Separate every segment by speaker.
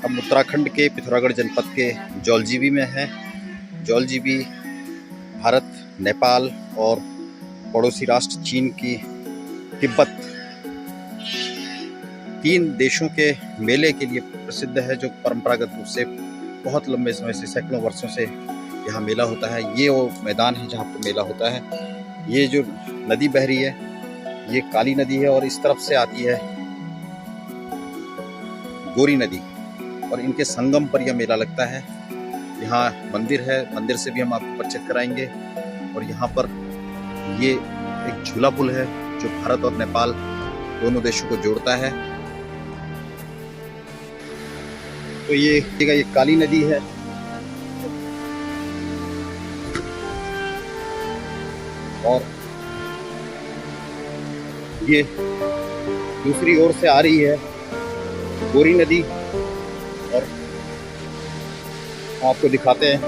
Speaker 1: हम उत्तराखंड के पिथौरागढ़ जनपद के जौलजीबी में हैं। जौलजीबी भारत, नेपाल और पड़ोसी राष्ट्र चीन की तिब्बत, 3 देशों के मेले के लिए प्रसिद्ध है, जो परंपरागत रूप से बहुत लंबे समय से, सैकड़ों वर्षों से यहाँ मेला होता है। ये वो मैदान है जहाँ पर मेला होता है। ये जो नदी बह रही है, ये काली नदी है और इस तरफ से आती है गोरी नदी, और इनके संगम पर यह मेला लगता है। यहाँ मंदिर है, मंदिर से भी हम आपको परिचित कराएंगे। और यहाँ पर ये एक झूला पुल है जो भारत और नेपाल दोनों देशों को जोड़ता है। तो ये काली नदी है। और ये दूसरी ओर से आ रही है गोरी नदी, और आपको दिखाते हैं,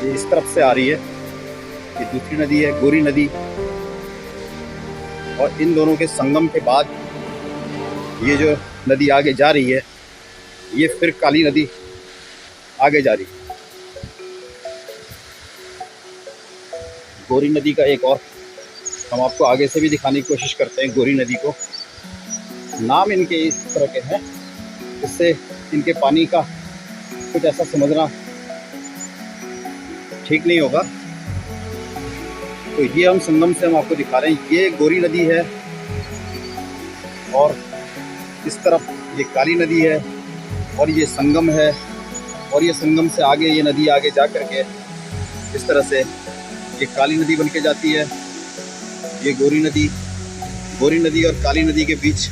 Speaker 1: ये इस तरफ से आ रही है, ये दूसरी नदी है गोरी नदी। और इन दोनों के संगम के बाद ये जो नदी आगे जा रही है, ये फिर काली नदी आगे जा रही है। गोरी नदी का एक और हम आपको आगे से भी दिखाने की कोशिश करते हैं। गोरी नदी को नाम इनके इस तरह के हैं, इससे इनके पानी का कुछ ऐसा समझना ठीक नहीं होगा। तो ये हम संगम से हम आपको दिखा रहे हैं, ये गोरी नदी है और इस तरफ ये काली नदी है और ये संगम है। और ये संगम से आगे ये नदी आगे जा करके इस तरह से ये काली नदी बन के जाती है। ये गोरी नदी और काली नदी के बीच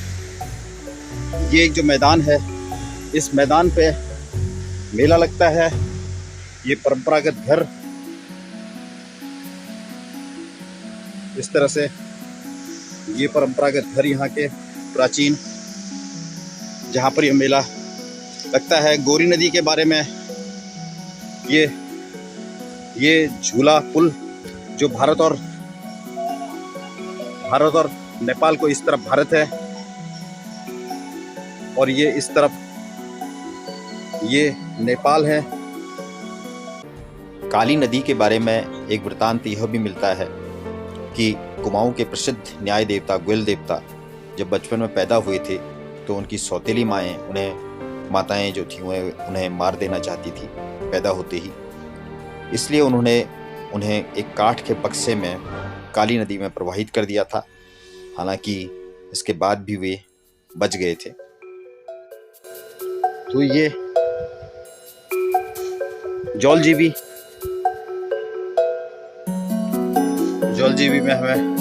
Speaker 1: ये एक जो मैदान है, इस मैदान पे मेला लगता है। ये परंपरागत घर इस तरह से, ये परंपरागत घर यहाँ के प्राचीन, जहाँ पर यह मेला लगता है। गोरी नदी के बारे में ये झूला पुल जो भारत और नेपाल को, इस तरफ भारत है और ये इस तरफ ये नेपाल है। काली नदी के बारे में एक वृत्तांत यह भी मिलता है कि कुमाऊं के प्रसिद्ध न्याय देवता गुयल देवता जब बचपन में पैदा हुए थे तो उनकी सौतेली माताएं जो थी उन्हें मार देना चाहती थी पैदा होते ही। इसलिए उन्होंने उन्हें एक काठ के बक्से में काली नदी में प्रवाहित कर दिया था। हालांकि इसके बाद भी वे बच गए थे। तो ये जौलजीबी में हमें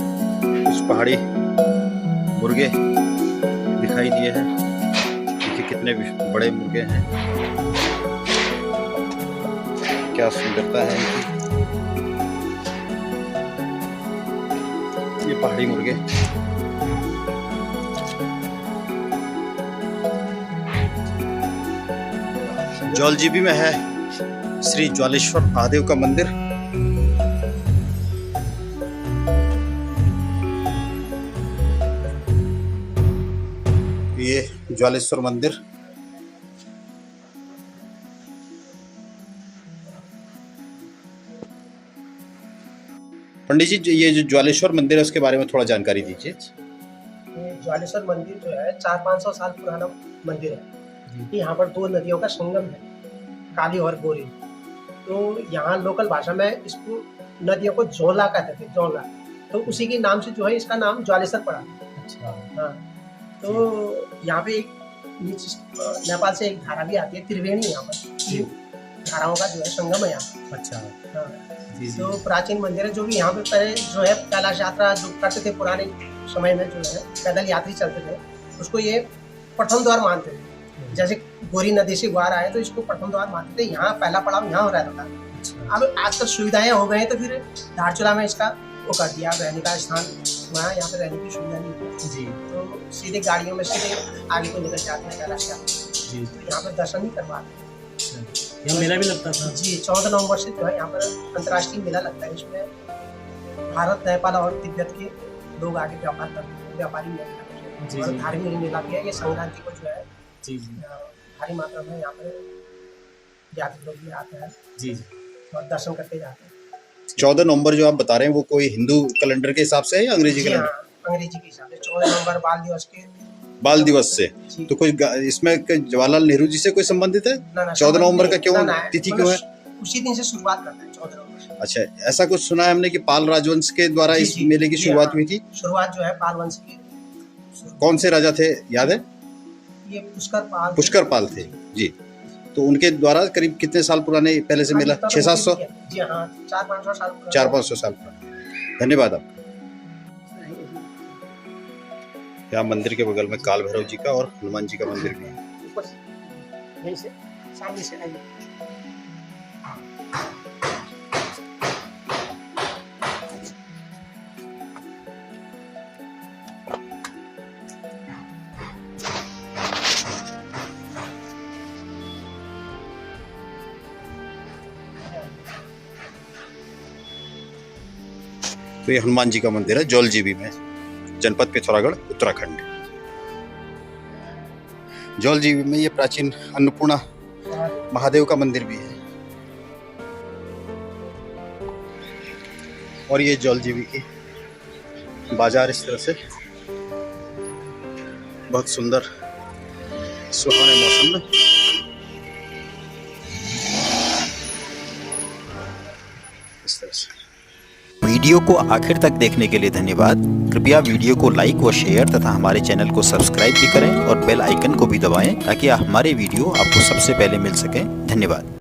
Speaker 1: कुछ पहाड़ी मुर्गे दिखाई दिए हैं। देखिए कितने बड़े मुर्गे हैं, क्या सुंदरता है इनकी। ये पहाड़ी मुर्गे जौलजीबी में है श्री ज्वालेश्वर महादेव का मंदिर। ये ज्वालेश्वर मंदिर पंडित जी, ये जो ज्वालेश्वर मंदिर है उसके बारे में थोड़ा जानकारी दीजिए।
Speaker 2: ये ज्वालेश्वर मंदिर जो है 400-500 साल पुराना मंदिर है। यहाँ पर 2 नदियों का संगम है, काली और गोरी। तो यहाँ लोकल भाषा में इसको नदियों को जोला कहते थे, जोला। तो उसी के नाम से जो है इसका नाम ज्वालेश्वर पड़ा। अच्छा। हाँ, तो यहाँ पे एक नेपाल से एक धारा भी आती है, त्रिवेणी। यहाँ पर धाराओं का जो है संगम है यहाँ। अच्छा। हाँ, तो प्राचीन मंदिर है जो भी यहाँ पे पहले जो है कैलाश यात्रा जो करते थे पुराने समय में, जो है पैदल यात्री चलते थे, उसको ये प्रथम द्वार मानते थे। जैसे गोरी नदी से गुहार आए तो इसको प्रथम द्वार मानते थे। यहाँ पहला पड़ाव यहाँ हो रहता था। अच्छा। अब आजकल सुविधाएं हो गए तो फिर धारचूला में इसका वो कर दिया, रहने का स्थान वहाँ, यहाँ पे रहने की सुविधा नहीं है जी। तो सीधे गाड़ियों में सीधे आगे को निकल जाते हैं कैलाश यात्रा जी। तो यहाँ पर दर्शन ही करवाते हैं।
Speaker 3: यहाँ मेला भी लगता था
Speaker 2: जी। 14 नवंबर से जो है यहाँ पर अंतर्राष्ट्रीय मेला लगता है। इसमें भारत, नेपाल और तिब्बत के लोग आगे व्यापार करते हैं, व्यापारी मेला। और धार्मिक मेला भी है। ये संक्रांति को जो है
Speaker 3: जी जी
Speaker 2: भारी मात्रा में यहाँ पे यात्री लोग भी आते हैं
Speaker 3: जी जी।
Speaker 2: और दर्शन करके जाते हैं।
Speaker 1: 14 नवंबर जो आप बता रहे हैं वो कोई हिंदू कैलेंडर के हिसाब से है या अंग्रेजी
Speaker 2: जी हाँ,
Speaker 1: कैलेंडर?
Speaker 2: अंग्रेजी के हिसाब से 14 नवंबर बाल दिवस के।
Speaker 1: बाल दिवस से
Speaker 2: जी।
Speaker 1: तो कोई इसमें जवाहरलाल नेहरू जी से कोई संबंधित है?
Speaker 2: ना,
Speaker 1: 14 नवंबर का क्यों
Speaker 2: ना, ना,
Speaker 1: तिथि
Speaker 2: मतलब
Speaker 1: क्यों है?
Speaker 2: उसी दिन से शुरुआत करते हैं 14 नवंबर से।
Speaker 1: अच्छा, ऐसा कुछ सुना है हमने कि पाल राजवंश के द्वारा
Speaker 2: जी,
Speaker 1: इस
Speaker 2: जी,
Speaker 1: मेले की
Speaker 2: जी,
Speaker 1: शुरुआत
Speaker 2: हाँ।
Speaker 1: हुई थी।
Speaker 2: शुरुआत जो है पाल वंश की।
Speaker 1: कौन से राजा थे याद है?
Speaker 2: ये पुष्कर पाल।
Speaker 1: पुष्कर पाल थे जी। तो उनके द्वारा करीब कितने साल पुराने पहले से मेला? 600-700?
Speaker 2: जी हाँ, 400-500 साल पुराना।
Speaker 1: 400-500 साल पुराना। धन्यवाद आपका। यहाँ मंदिर के बगल में काल भैरव जी का और हनुमान जी का मंदिर भी है।
Speaker 2: ऊपर से, यहीं से सामने से आइए।
Speaker 1: तो ये हनुमान जी का मंदिर है जौलजीबी में, जनपद पिथौरागढ़, उत्तराखंड। जौलजीबी में ये प्राचीन अन्नपूर्णा महादेव का मंदिर भी है। और ये जौलजीबी की बाजार इस तरह से बहुत सुंदर सुहाने मौसम में इस तरह से। वीडियो को आखिर तक देखने के लिए धन्यवाद। कृपया वीडियो को लाइक व शेयर तथा हमारे चैनल को सब्सक्राइब भी करें और बेल आइकन को भी दबाएं ताकि हमारे वीडियो आपको सबसे पहले मिल सकें। धन्यवाद।